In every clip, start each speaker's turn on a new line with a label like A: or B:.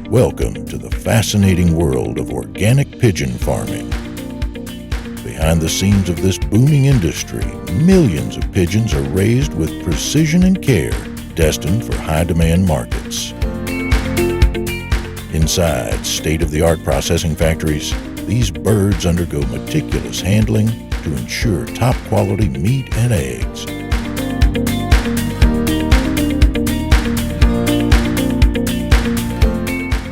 A: Welcome to the fascinating world of organic pigeon farming. Behind the scenes of this booming industry, millions of pigeons are raised with precision and care, destined for high-demand markets. Inside state-of-the-art processing factories, these birds undergo meticulous handling to ensure top-quality meat and eggs.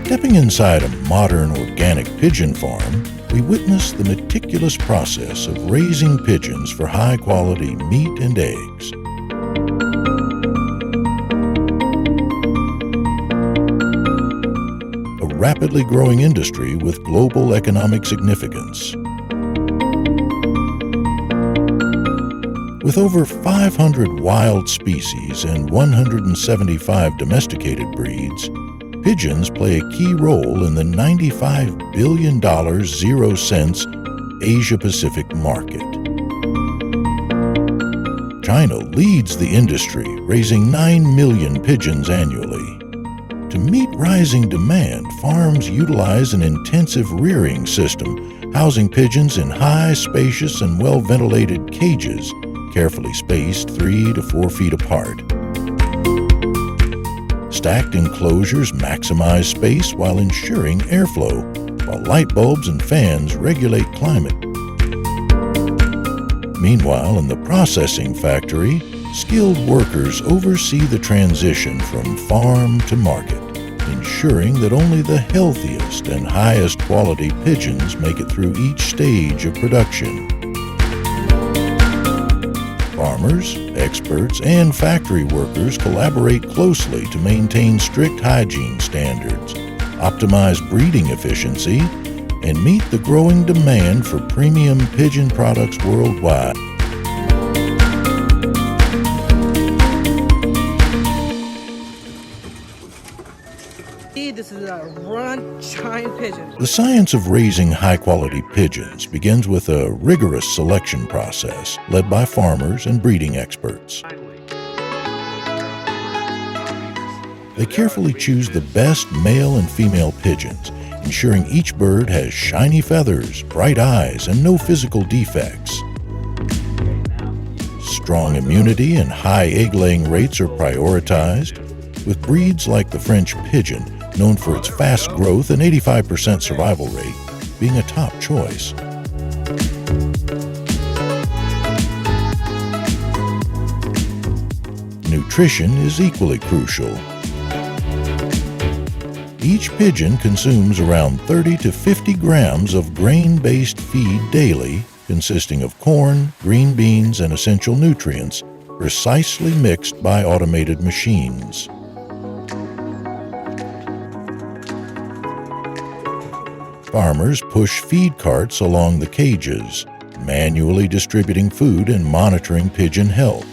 A: Stepping inside a modern organic pigeon farm, we witness the meticulous process of raising pigeons for high-quality meat and eggs. A rapidly growing industry with global economic significance. With over 500 wild species and 175 domesticated breeds, pigeons play a key role in the $95 billion 0 cents Asia-Pacific market. China leads the industry, raising 9 million pigeons annually. To meet rising demand, farms utilize an intensive rearing system, housing pigeons in high, spacious, and well-ventilated cages, carefully spaced 3 to 4 feet apart. Stacked enclosures maximize space while ensuring airflow, while light bulbs and fans regulate climate. Meanwhile, in the processing factory, skilled workers oversee the transition from farm to market, ensuring that only the healthiest and highest quality pigeons make it through each stage of production. Farmers, experts, and factory workers collaborate closely to maintain strict hygiene standards, optimize breeding efficiency, and meet the growing demand for premium pigeon products worldwide.
B: This is a run giant pigeon.
A: The science of raising high-quality pigeons begins with a rigorous selection process led by farmers and breeding experts. They carefully choose the best male and female pigeons, ensuring each bird has shiny feathers, bright eyes, and no physical defects. Strong immunity and high egg-laying rates are prioritized, with breeds like the French pigeon, known for its fast growth and 85% survival rate, being a top choice. Nutrition is equally crucial. Each pigeon consumes around 30 to 50 grams of grain-based feed daily, consisting of corn, green beans, and essential nutrients, precisely mixed by automated machines. Farmers push feed carts along the cages, manually distributing food and monitoring pigeon health.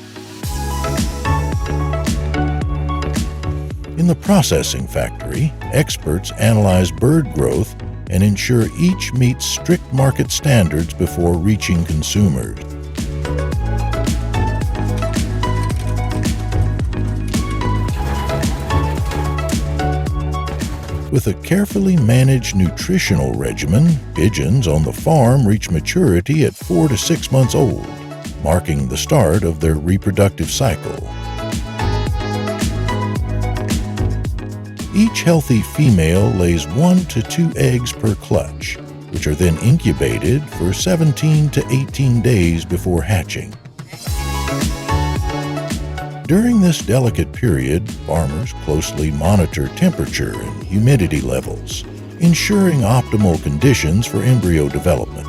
A: In the processing factory, experts analyze bird growth and ensure each meets strict market standards before reaching consumers. With a carefully managed nutritional regimen, pigeons on the farm reach maturity at 4 to 6 months old, marking the start of their reproductive cycle. Each healthy female lays 1 to 2 eggs per clutch, which are then incubated for 17 to 18 days before hatching. During this delicate period, farmers closely monitor temperature and humidity levels, ensuring optimal conditions for embryo development.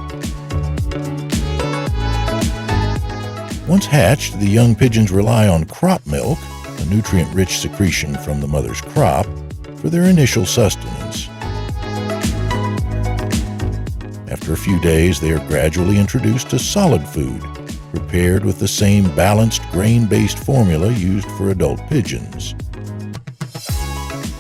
A: Once hatched, the young pigeons rely on crop milk, a nutrient-rich secretion from the mother's crop, for their initial sustenance. After a few days, they are gradually introduced to solid food, prepared with the same balanced grain-based formula used for adult pigeons.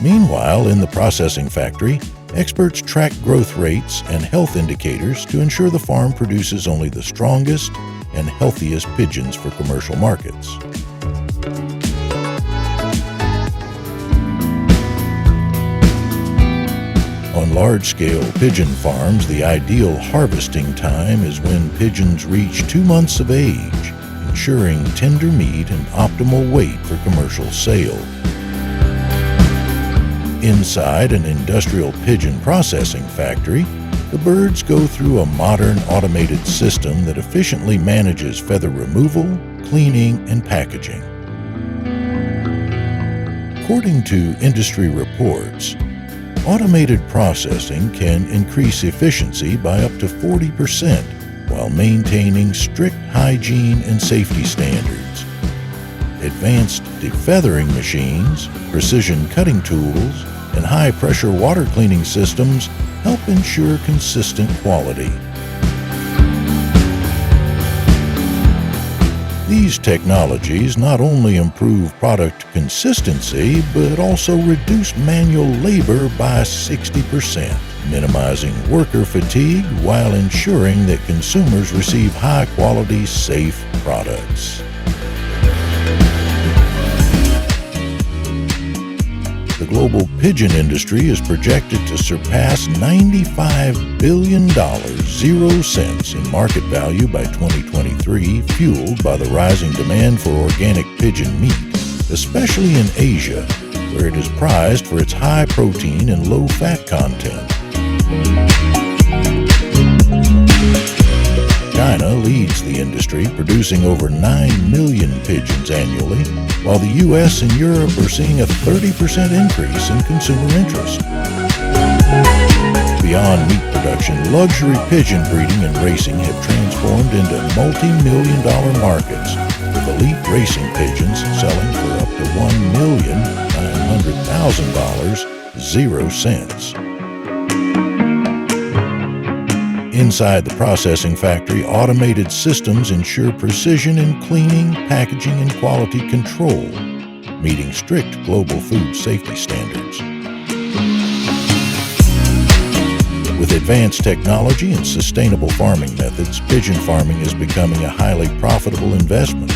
A: Meanwhile, in the processing factory, experts track growth rates and health indicators to ensure the farm produces only the strongest and healthiest pigeons for commercial markets. In large-scale pigeon farms, the ideal harvesting time is when pigeons reach 2 months of age, ensuring tender meat and optimal weight for commercial sale. Inside an industrial pigeon processing factory, the birds go through a modern automated system that efficiently manages feather removal, cleaning, and packaging. According to industry reports, automated processing can increase efficiency by up to 40% while maintaining strict hygiene and safety standards. Advanced defeathering machines, precision cutting tools, and high-pressure water cleaning systems help ensure consistent quality. These technologies not only improve product consistency, but also reduce manual labor by 60%, minimizing worker fatigue while ensuring that consumers receive high-quality, safe products. The global pigeon industry is projected to surpass $95 billion, 0 cents in market value by 2023, fueled by the rising demand for organic pigeon meat, especially in Asia, where it is prized for its high protein and low fat content. China leads the industry, producing over 9 million pigeons annually, while the U.S. and Europe are seeing a 30% increase in consumer interest. Beyond meat production, luxury pigeon breeding and racing have transformed into multi-million-dollar markets, with elite racing pigeons selling for up to $1,900,000, 0 cents. Inside the processing factory, automated systems ensure precision in cleaning, packaging, and quality control, meeting strict global food safety standards. With advanced technology and sustainable farming methods, pigeon farming is becoming a highly profitable investment.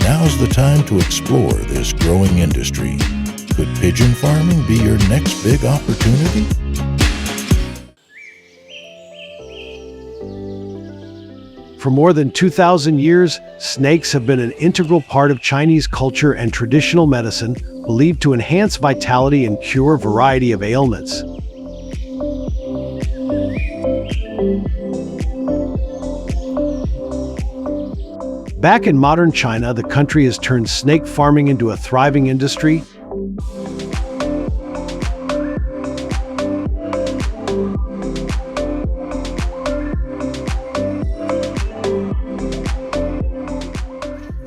A: Now's the time to explore this growing industry. Could pigeon farming be your next big opportunity?
C: For more than 2,000 years, snakes have been an integral part of Chinese culture and traditional medicine, believed to enhance vitality and cure a variety of ailments. Back in modern China, the country has turned snake farming into a thriving industry.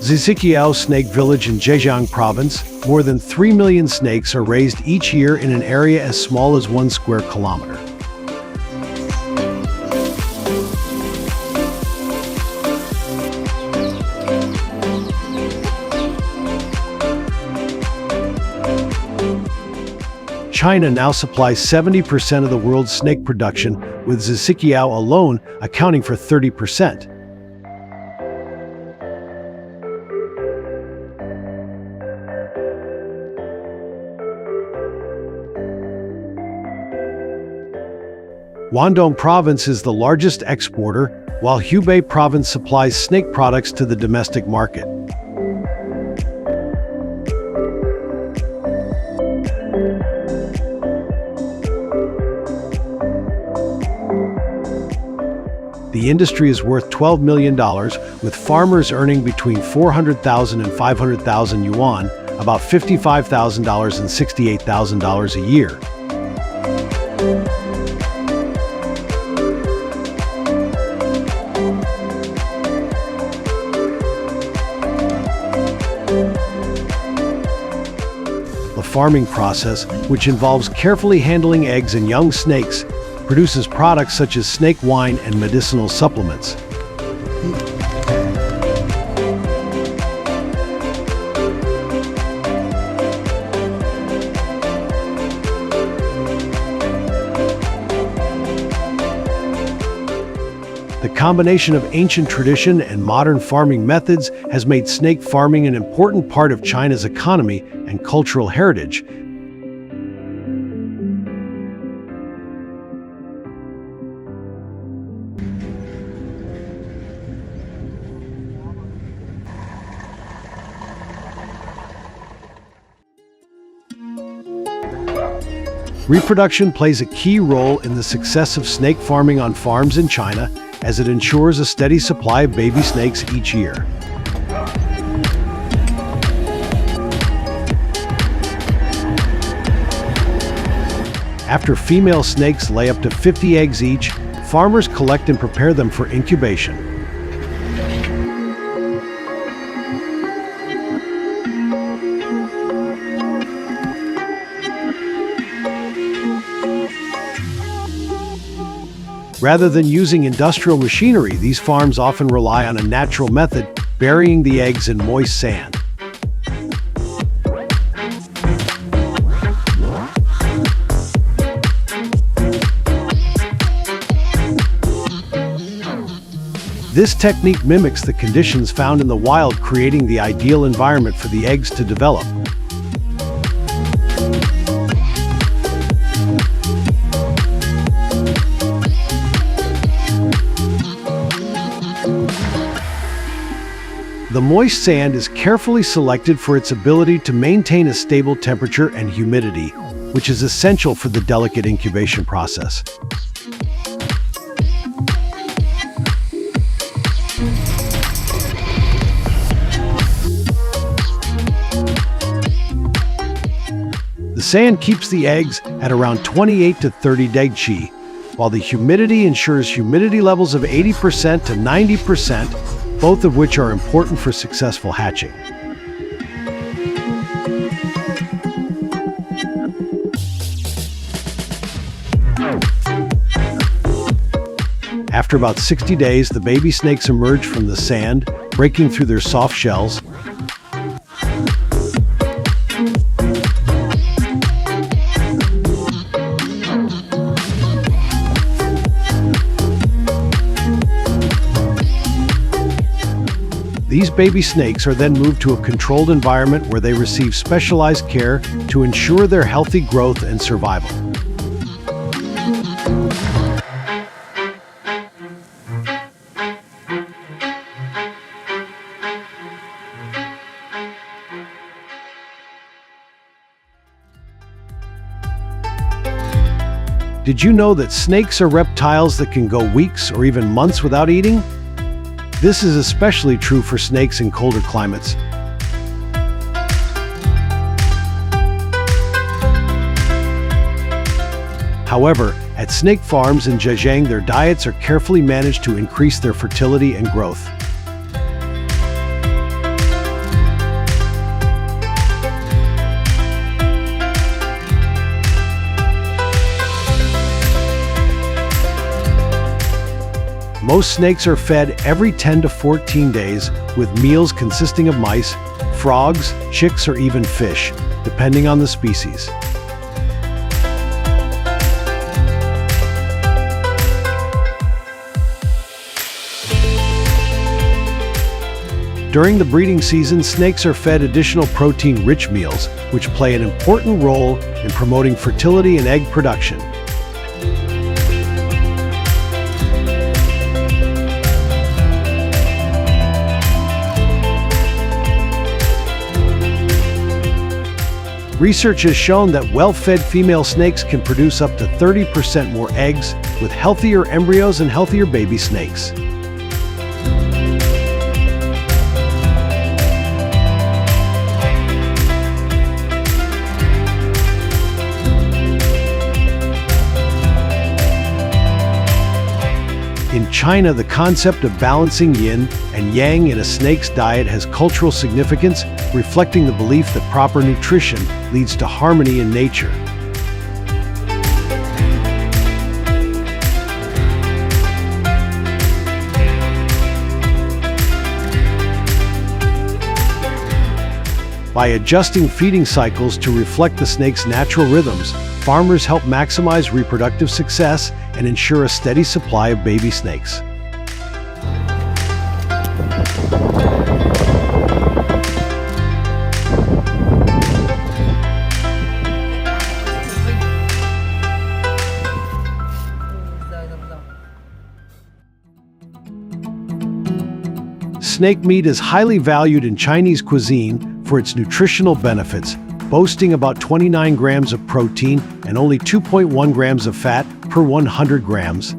C: Zixiao Snake Village in Zhejiang Province, more than 3 million snakes are raised each year in an area as small as 1 square kilometer. China now supplies 70% of the world's snake production, with Zixiao alone accounting for 30%. Guangdong Province is the largest exporter, while Hubei Province supplies snake products to the domestic market. The industry is worth $12 million, with farmers earning between 400,000 and 500,000 yuan, about $55,000 and $68,000 a year. The farming process, which involves carefully handling eggs and young snakes, produces products such as snake wine and medicinal supplements. The combination of ancient tradition and modern farming methods has made snake farming an important part of China's economy and cultural heritage. Reproduction plays a key role in the success of snake farming on farms in China, as it ensures a steady supply of baby snakes each year. After female snakes lay up to 50 eggs each, farmers collect and prepare them for incubation. Rather than using industrial machinery, these farms often rely on a natural method, burying the eggs in moist sand. This technique mimics the conditions found in the wild, creating the ideal environment for the eggs to develop. The moist sand is carefully selected for its ability to maintain a stable temperature and humidity, which is essential for the delicate incubation process. The sand keeps the eggs at around 28 to 30 degchi, while the humidity ensures humidity levels of 80% to 90%, both of which are important for successful hatching. After about 60 days, the baby snakes emerge from the sand, breaking through their soft shells. These baby snakes are then moved to a controlled environment where they receive specialized care to ensure their healthy growth and survival. Did you know that snakes are reptiles that can go weeks or even months without eating? This is especially true for snakes in colder climates. However, at snake farms in Zhejiang, their diets are carefully managed to increase their fertility and growth. Most snakes are fed every 10 to 14 days, with meals consisting of mice, frogs, chicks, or even fish, depending on the species. During the breeding season, snakes are fed additional protein-rich meals, which play an important role in promoting fertility and egg production. Research has shown that well-fed female snakes can produce up to 30% more eggs, with healthier embryos and healthier baby snakes. In China, the concept of balancing yin and yang in a snake's diet has cultural significance, reflecting the belief that proper nutrition leads to harmony in nature. By adjusting feeding cycles to reflect the snake's natural rhythms, farmers help maximize reproductive success and ensure a steady supply of baby snakes. Snake meat is highly valued in Chinese cuisine for its nutritional benefits, boasting about 29 grams of protein and only 2.1 grams of fat per 100 grams.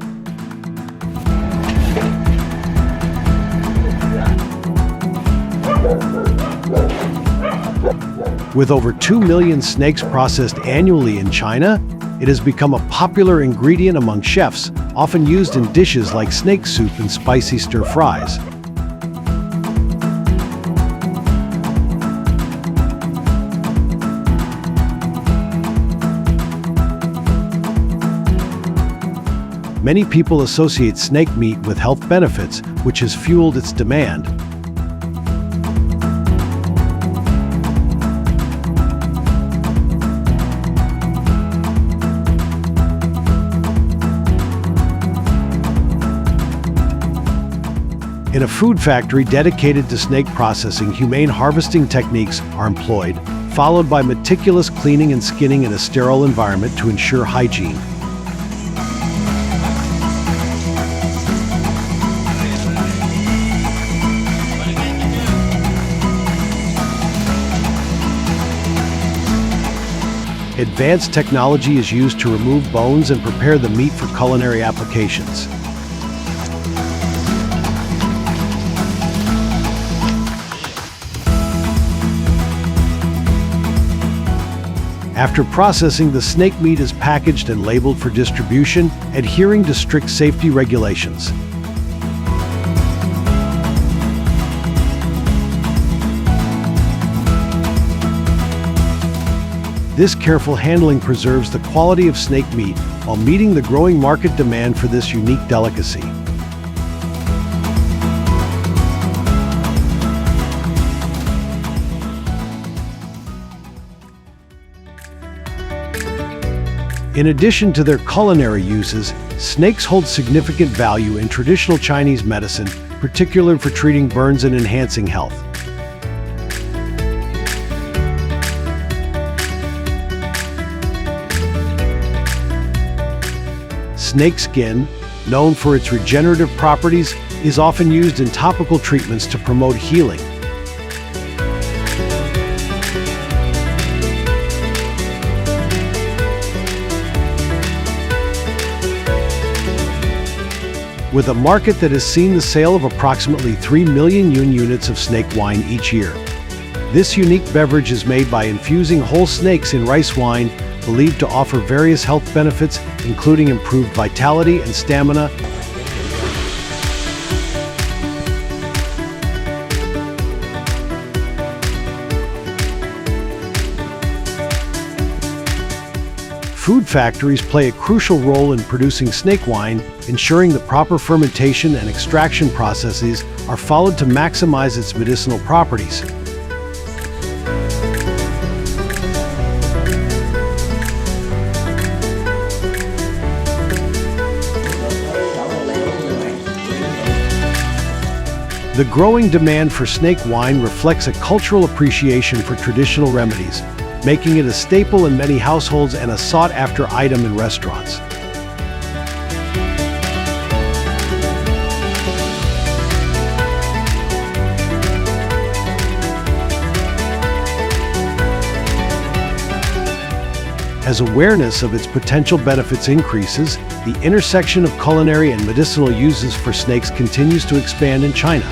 C: With over 2 million snakes processed annually in China, it has become a popular ingredient among chefs, often used in dishes like snake soup and spicy stir-fries. Many people associate snake meat with health benefits, which has fueled its demand. In a food factory dedicated to snake processing, humane harvesting techniques are employed, followed by meticulous cleaning and skinning in a sterile environment to ensure hygiene. Advanced technology is used to remove bones and prepare the meat for culinary applications. After processing, the snake meat is packaged and labeled for distribution, adhering to strict safety regulations. This careful handling preserves the quality of snake meat while meeting the growing market demand for this unique delicacy. In addition to their culinary uses, snakes hold significant value in traditional Chinese medicine, particularly for treating burns and enhancing health. Snake skin, known for its regenerative properties, is often used in topical treatments to promote healing. With a market that has seen the sale of approximately 3 million units of snake wine each year. This unique beverage is made by infusing whole snakes in rice wine, believed to offer various health benefits, including improved vitality and stamina. Food factories play a crucial role in producing snake wine, ensuring the proper fermentation and extraction processes are followed to maximize its medicinal properties. The growing demand for snake wine reflects a cultural appreciation for traditional remedies, making it a staple in many households and a sought-after item in restaurants. As awareness of its potential benefits increases, the intersection of culinary and medicinal uses for snakes continues to expand in China.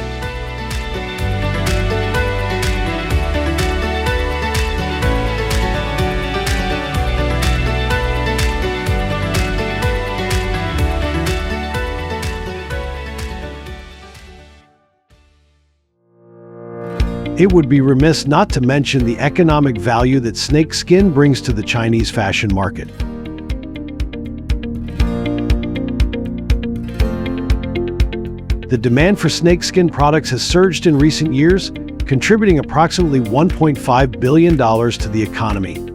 C: It would be remiss not to mention the economic value that snake skin brings to the Chinese fashion market. The demand for snakeskin products has surged in recent years, contributing approximately $1.5 billion to the economy.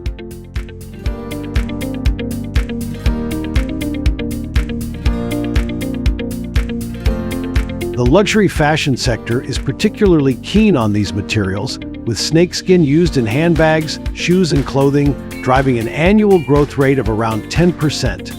C: The luxury fashion sector is particularly keen on these materials, with snakeskin used in handbags, shoes, and clothing, driving an annual growth rate of around 10%.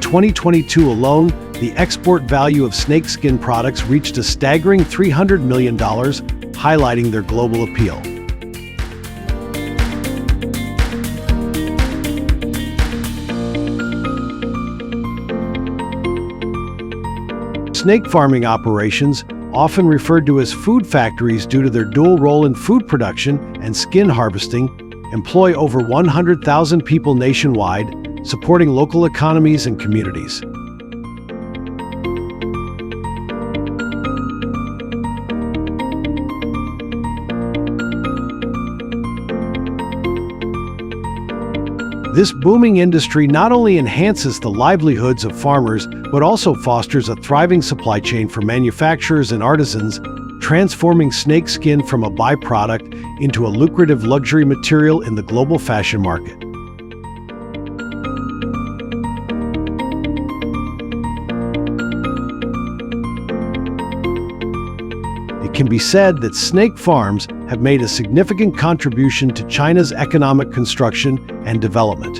C: 2022 alone, the export value of snakeskin products reached a staggering $300 million, highlighting their global appeal. Snake farming operations, often referred to as food factories due to their dual role in food production and skin harvesting, employ over 100,000 people nationwide, supporting local economies and communities. This booming industry not only enhances the livelihoods of farmers, but also fosters a thriving supply chain for manufacturers and artisans, transforming snakeskin from a byproduct into a lucrative luxury material in the global fashion market. It can be said that snake farms have made a significant contribution to China's economic construction and development.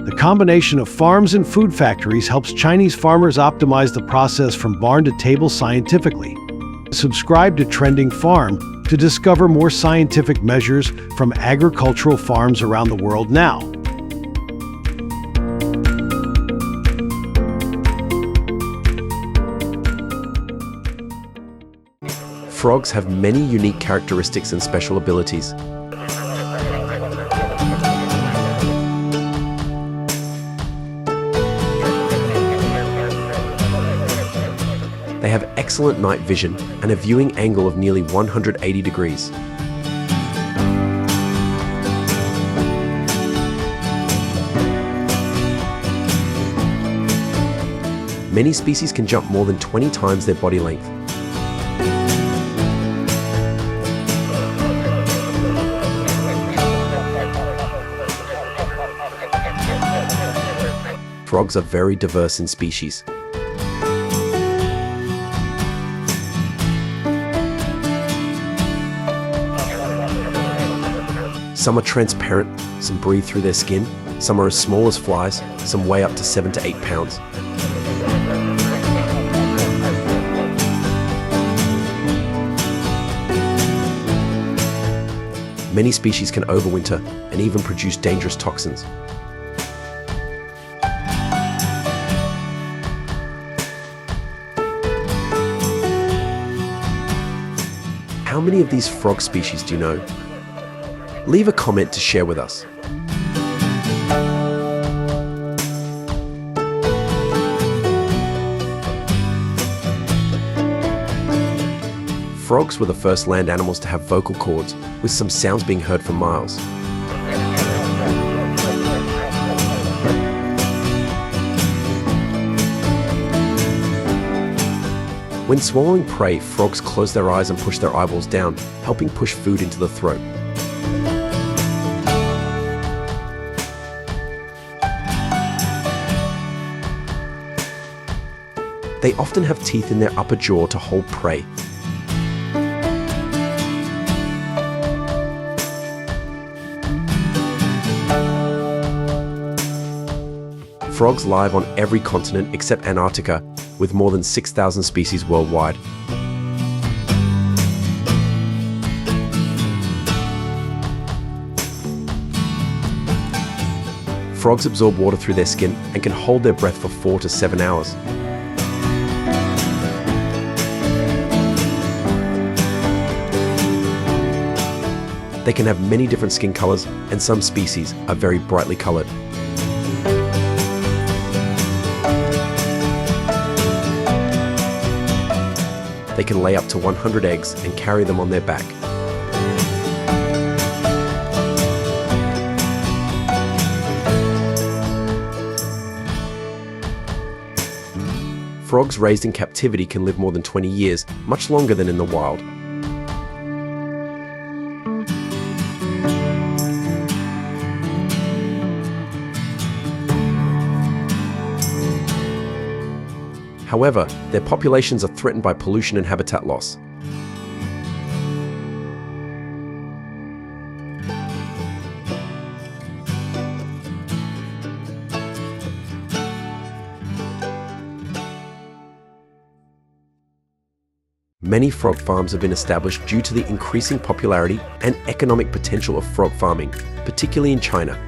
C: The combination of farms and food factories helps Chinese farmers optimize the process from barn to table scientifically. Subscribe to Trending Farm to discover more scientific measures from agricultural farms around the world now.
D: Frogs have many unique characteristics and special abilities. They have excellent night vision and a viewing angle of nearly 180 degrees. Many species can jump more than 20 times their body length. Frogs are very diverse in species. Some are transparent, some breathe through their skin, some are as small as flies, some weigh up to 7 to 8 pounds. Many species can overwinter and even produce dangerous toxins. How many of these frog species do you know? Leave a comment to share with us. Frogs were the first land animals to have vocal cords, with some sounds being heard for miles. When swallowing prey, frogs close their eyes and push their eyeballs down, helping push food into the throat. They often have teeth in their upper jaw to hold prey. Frogs live on every continent except Antarctica, with more than 6,000 species worldwide. Frogs absorb water through their skin and can hold their breath for 4 to 7 hours. They can have many different skin colors, and some species are very brightly colored. They can lay up to 100 eggs and carry them on their back. Frogs raised in captivity can live more than 20 years, much longer than in the wild. However, their populations are threatened by pollution and habitat loss. Many frog farms have been established due to the increasing popularity and economic potential of frog farming, particularly in China.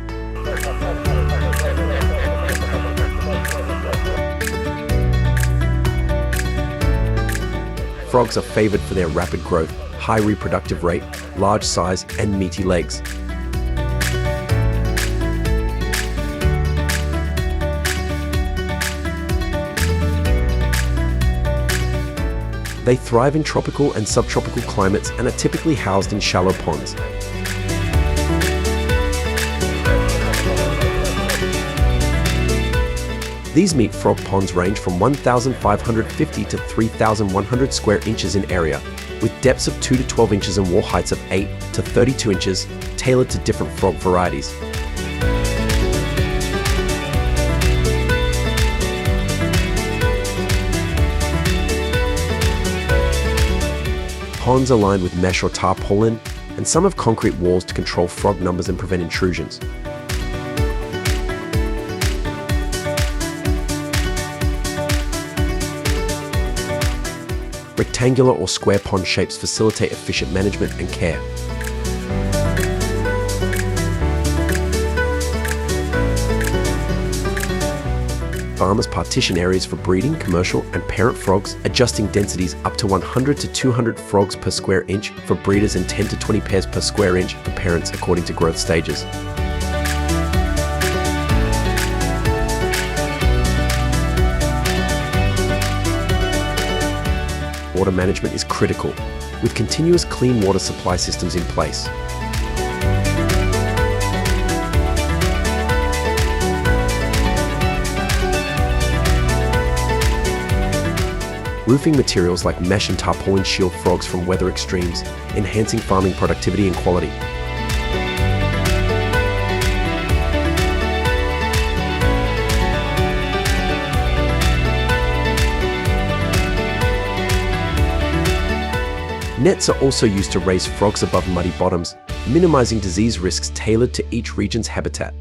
D: Frogs are favored for their rapid growth, high reproductive rate, large size, and meaty legs. They thrive in tropical and subtropical climates and are typically housed in shallow ponds. These meat frog ponds range from 1,550 to 3,100 square inches in area, with depths of 2 to 12 inches and wall heights of 8 to 32 inches, tailored to different frog varieties. Ponds are lined with mesh or tarpaulin, and some have concrete walls to control frog numbers and prevent intrusions. Rectangular or square pond shapes facilitate efficient management and care. Farmers partition areas for breeding, commercial, and parent frogs, adjusting densities up to 100 to 200 frogs per square inch for breeders and 10 to 20 pairs per square inch for parents according to growth stages. Water management is critical, with continuous clean water supply systems in place. Roofing materials like mesh and tarpaulin shield frogs from weather extremes, enhancing farming productivity and quality. Nets are also used to raise frogs above muddy bottoms, minimizing disease risks tailored to each region's habitat.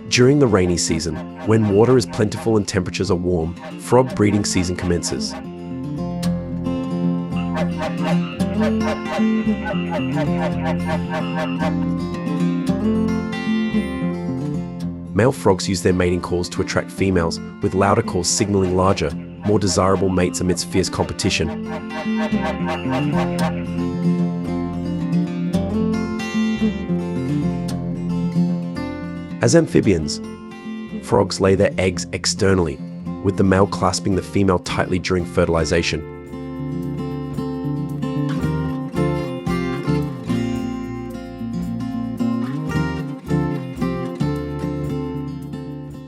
D: During the rainy season, when water is plentiful and temperatures are warm, frog breeding season commences. Male frogs use their mating calls to attract females, with louder calls signaling larger, more desirable mates amidst fierce competition. As amphibians, frogs lay their eggs externally, with the male clasping the female tightly during fertilization.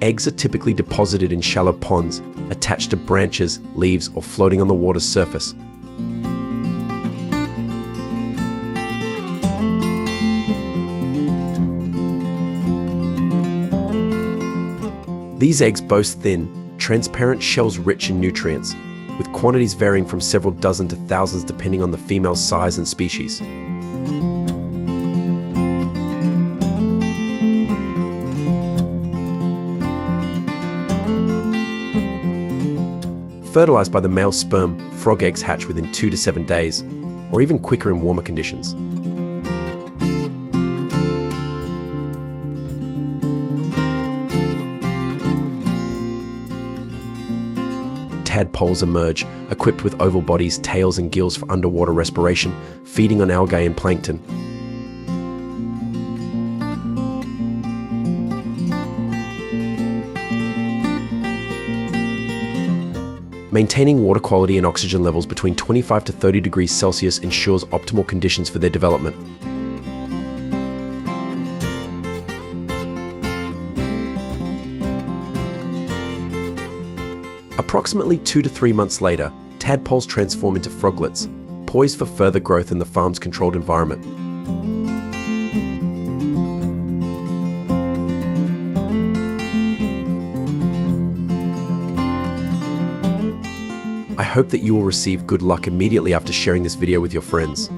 D: Eggs are typically deposited in shallow ponds, attached to branches, leaves, or floating on the water's surface. These eggs boast thin, transparent shells rich in nutrients, with quantities varying from several dozen to thousands depending on the female's size and species. Fertilized by the male sperm, frog eggs hatch within 2 to 7 days, or even quicker in warmer conditions. Tadpoles emerge, equipped with oval bodies, tails, and gills for underwater respiration, feeding on algae and plankton. Maintaining water quality and oxygen levels between 25 to 30 degrees Celsius ensures optimal conditions for their development. Approximately 2 to 3 months later, tadpoles transform into froglets, poised for further growth in the farm's controlled environment. I hope that you will receive good luck immediately after sharing this video with your friends.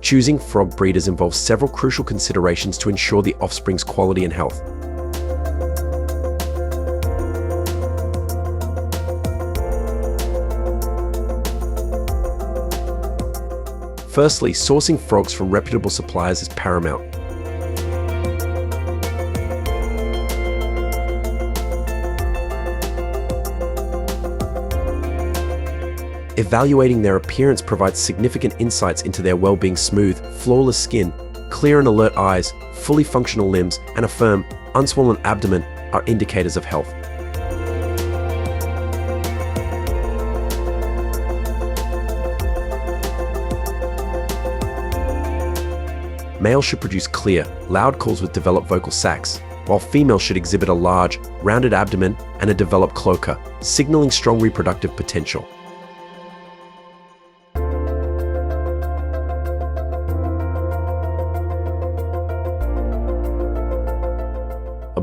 D: Choosing frog breeders involves several crucial considerations to ensure the offspring's quality and health. Firstly, sourcing frogs from reputable suppliers is paramount. Evaluating their appearance provides significant insights into their well-being. Smooth, flawless skin, clear and alert eyes, fully functional limbs, and a firm, unswollen abdomen are indicators of health. Males should produce clear, loud calls with developed vocal sacs, while females should exhibit a large, rounded abdomen and a developed cloaca, signaling strong reproductive potential.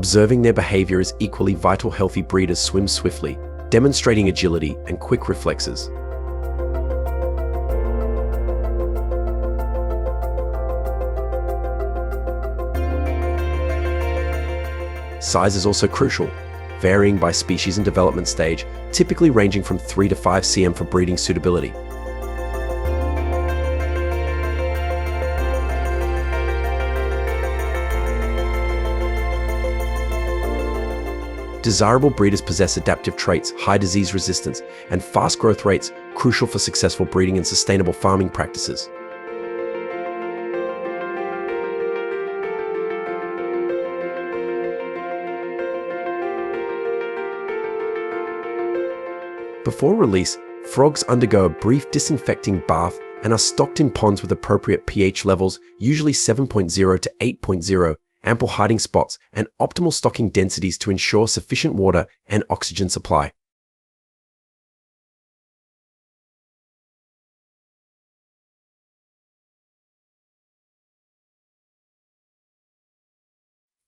D: Observing their behavior is equally vital. Healthy breeders swim swiftly, demonstrating agility and quick reflexes. Size is also crucial, varying by species and development stage, typically ranging from 3 to 5 cm for breeding suitability. Desirable breeders possess adaptive traits, high disease resistance, and fast growth rates, crucial for successful breeding and sustainable farming practices. Before release, frogs undergo a brief disinfecting bath and are stocked in ponds with appropriate pH levels, usually 7.0 to 8.0, ample hiding spots, and optimal stocking densities to ensure sufficient water and oxygen supply.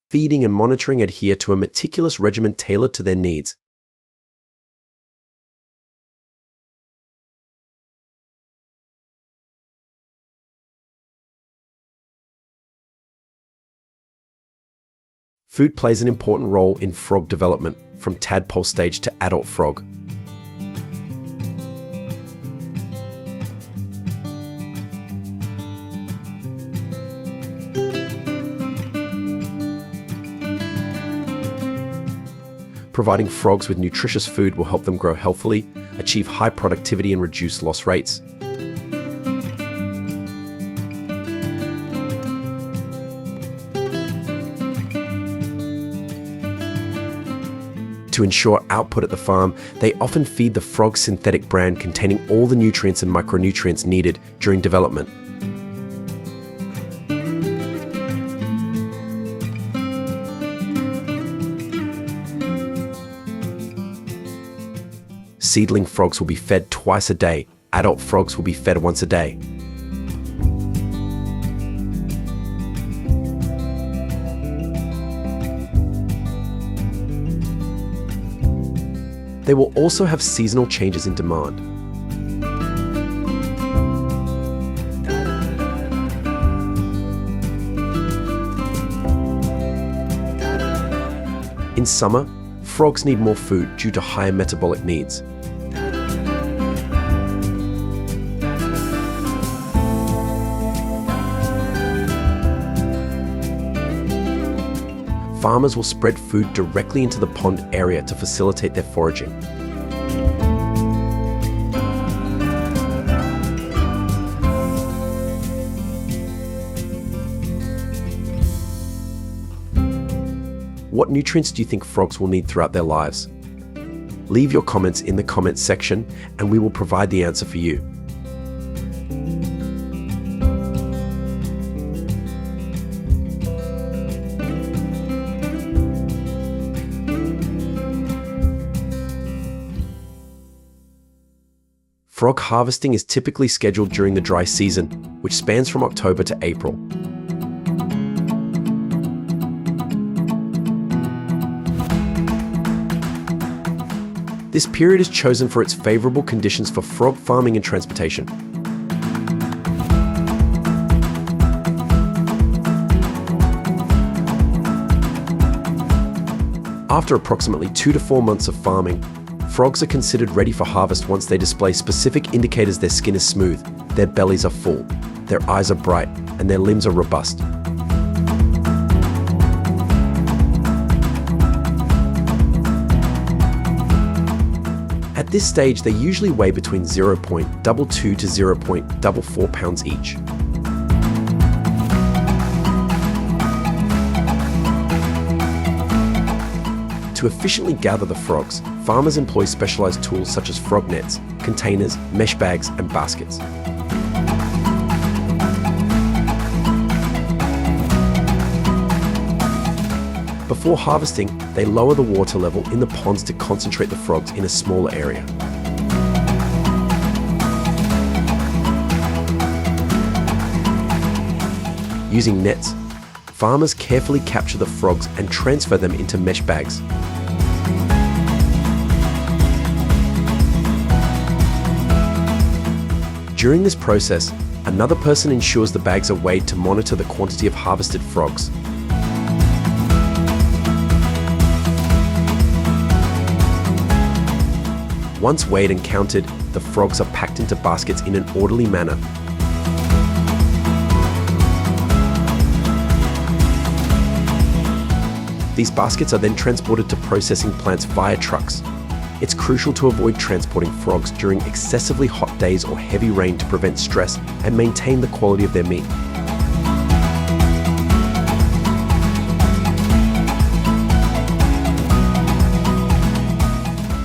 D: Feeding and monitoring adhere to a meticulous regimen tailored to their needs. Food plays an important role in frog development, from tadpole stage to adult frog. Providing frogs with nutritious food will help them grow healthily, achieve high productivity, and reduce loss rates. To ensure output at the farm, they often feed the frog synthetic bran containing all the nutrients and micronutrients needed during development. Seedling frogs will be fed twice a day. Adult frogs will be fed once a day. They will also have seasonal changes in demand. In summer, frogs need more food due to higher metabolic needs. Farmers will spread food directly into the pond area to facilitate their foraging. What nutrients do you think frogs will need throughout their lives? Leave your comments in the comments section and we will provide the answer for you. Frog harvesting is typically scheduled during the dry season, which spans from October to April. This period is chosen for its favorable conditions for frog farming and transportation. After approximately 2 to 4 months of farming, frogs are considered ready for harvest once they display specific indicators. Their skin is smooth, their bellies are full, their eyes are bright, and their limbs are robust. At this stage, they usually weigh between 0.22 to 0.44 pounds each. To efficiently gather the frogs, farmers employ specialized tools such as frog nets, containers, mesh bags, and baskets. Before harvesting, they lower the water level in the ponds to concentrate the frogs in a smaller area. Using nets, farmers carefully capture the frogs and transfer them into mesh bags. During this process, another person ensures the bags are weighed to monitor the quantity of harvested frogs. Once weighed and counted, the frogs are packed into baskets in an orderly manner. These baskets are then transported to processing plants via trucks. It's crucial to avoid transporting frogs during excessively hot days or heavy rain to prevent stress and maintain the quality of their meat.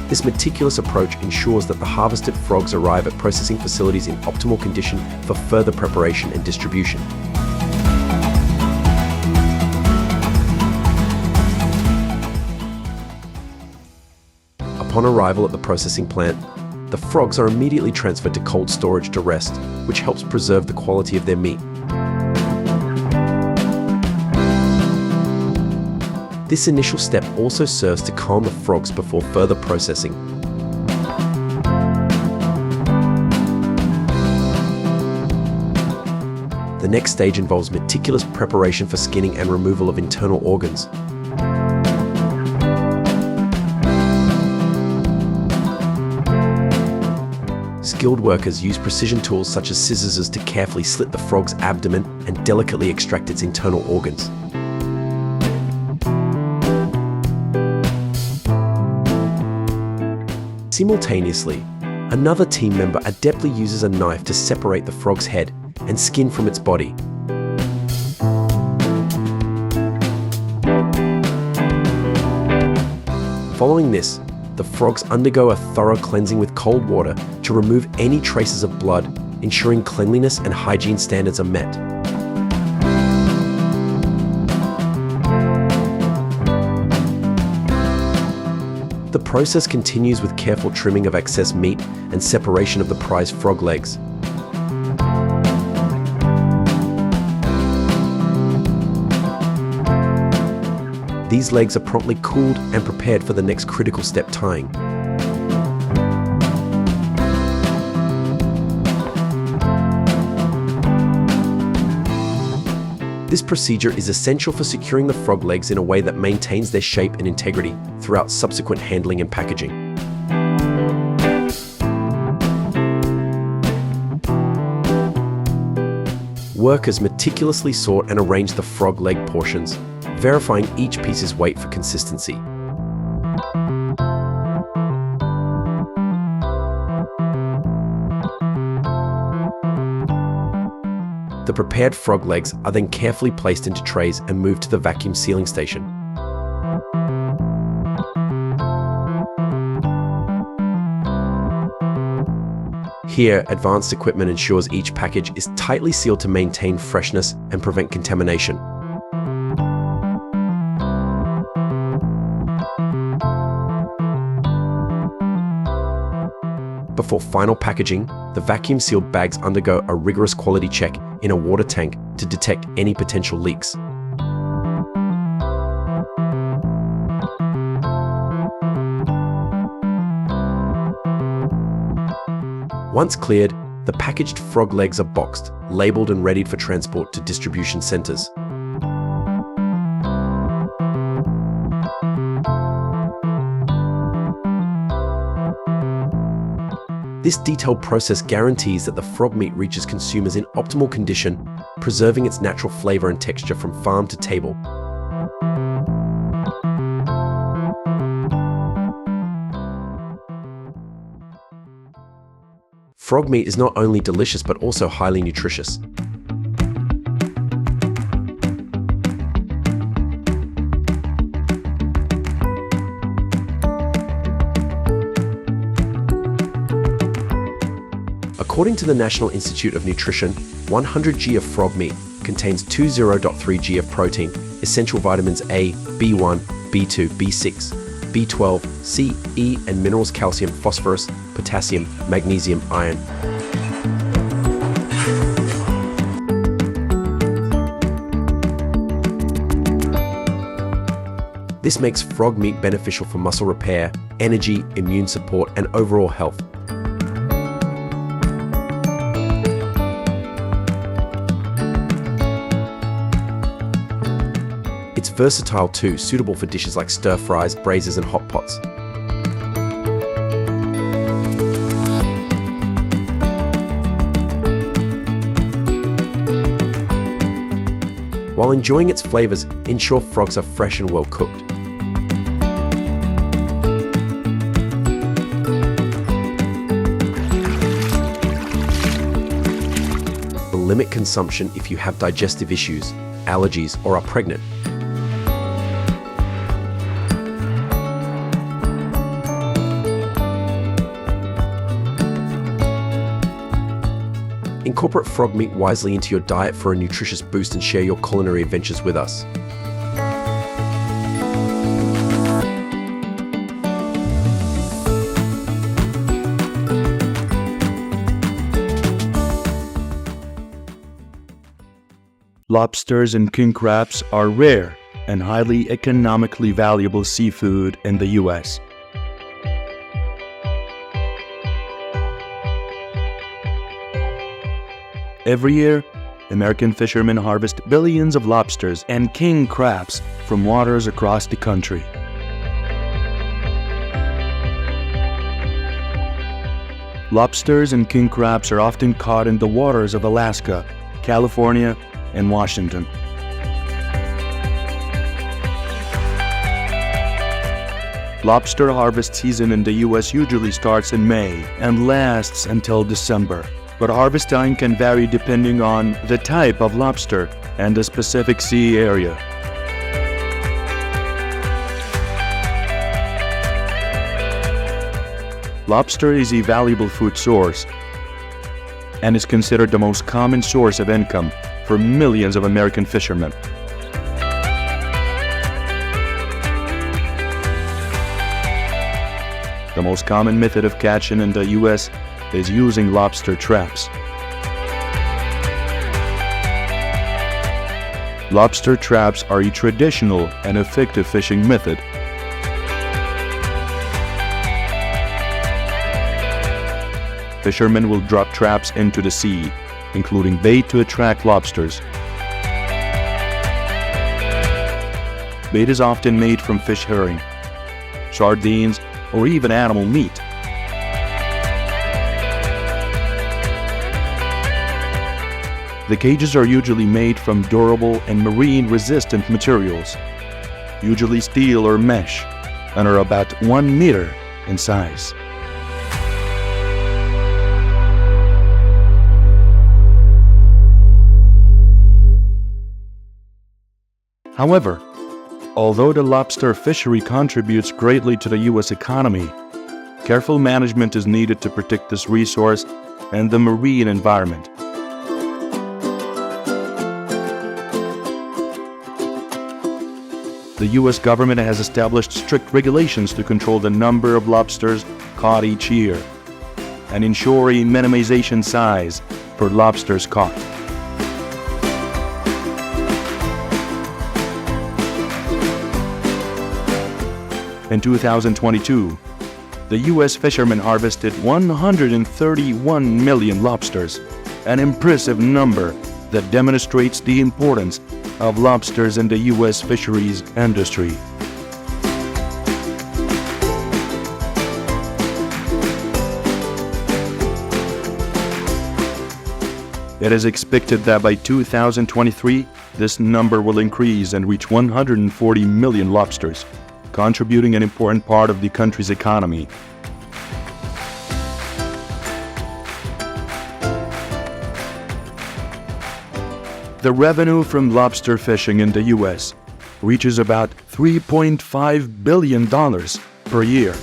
D: This meticulous approach ensures that the harvested frogs arrive at processing facilities in optimal condition for further preparation and distribution. Upon arrival at the processing plant, the frogs are immediately transferred to cold storage to rest, which helps preserve the quality of their meat. This initial step also serves to calm the frogs before further processing. The next stage involves meticulous preparation for skinning and removal of internal organs. Skilled workers use precision tools such as scissors to carefully slit the frog's abdomen and delicately extract its internal organs. Simultaneously, another team member adeptly uses a knife to separate the frog's head and skin from its body. Following this, the frogs undergo a thorough cleansing with cold water to remove any traces of blood, ensuring cleanliness and hygiene standards are met. The process continues with careful trimming of excess meat and separation of the prized frog legs. These legs are promptly cooled and prepared for the next critical step, tying. This procedure is essential for securing the frog legs in a way that maintains their shape and integrity throughout subsequent handling and packaging. Workers meticulously sort and arrange the frog leg portions, verifying each piece's weight for consistency. The prepared frog legs are then carefully placed into trays and moved to the vacuum sealing station. Here, advanced equipment ensures each package is tightly sealed to maintain freshness and prevent contamination. Before final packaging, the vacuum-sealed bags undergo a rigorous quality check in a water tank to detect any potential leaks. Once cleared, the packaged frog legs are boxed, labeled and readied for transport to distribution centers. This detailed process guarantees that the frog meat reaches consumers in optimal condition, preserving its natural flavor and texture from farm to table. Frog meat is not only delicious but also highly nutritious. According to the National Institute of Nutrition, 100 g of frog meat contains 20.3 g of protein, essential vitamins A, B1, B2, B6, B12, C, E, and minerals calcium, phosphorus, potassium, magnesium, iron. This makes frog meat beneficial for muscle repair, energy, immune support, and overall health. It's versatile too, suitable for dishes like stir fries, braisers, and hot pots. While enjoying its flavors, ensure frogs are fresh and well cooked. Limit consumption if you have digestive issues, allergies, or are pregnant. Incorporate frog meat wisely into your diet for a nutritious boost and share your culinary adventures with us.
E: Lobsters and king crabs are rare and highly economically valuable seafood in the U.S. Every year, American fishermen harvest billions of lobsters and king crabs from waters across the country. Lobsters and king crabs are often caught in the waters of Alaska, California, and Washington. Lobster harvest season in the U.S. usually starts in May and lasts until December. But harvest time can vary depending on the type of lobster and the specific sea area. Lobster is a valuable food source and is considered the most common source of income for millions of American fishermen. The most common method of catching in the U.S. is using lobster traps. Lobster traps are a traditional and effective fishing method. Fishermen will drop traps into the sea, including bait to attract lobsters. Bait is often made from fish herring, sardines, or even animal meat. The cages are usually made from durable and marine-resistant materials, usually steel or mesh, and are about 1 meter in size. However, although the lobster fishery contributes greatly to the U.S. economy, careful management is needed to protect this resource and the marine environment. The U.S. government has established strict regulations to control the number of lobsters caught each year. and ensure a minimization size for lobsters caught. In 2022, the U.S. fishermen harvested 131 million lobsters, an impressive number that demonstrates the importance of lobsters in the U.S. fisheries industry. It is expected that by 2023, this number will increase and reach 140 million lobsters, contributing an important part of the country's economy. The revenue from lobster fishing in the U.S. reaches about $3.5 billion per year.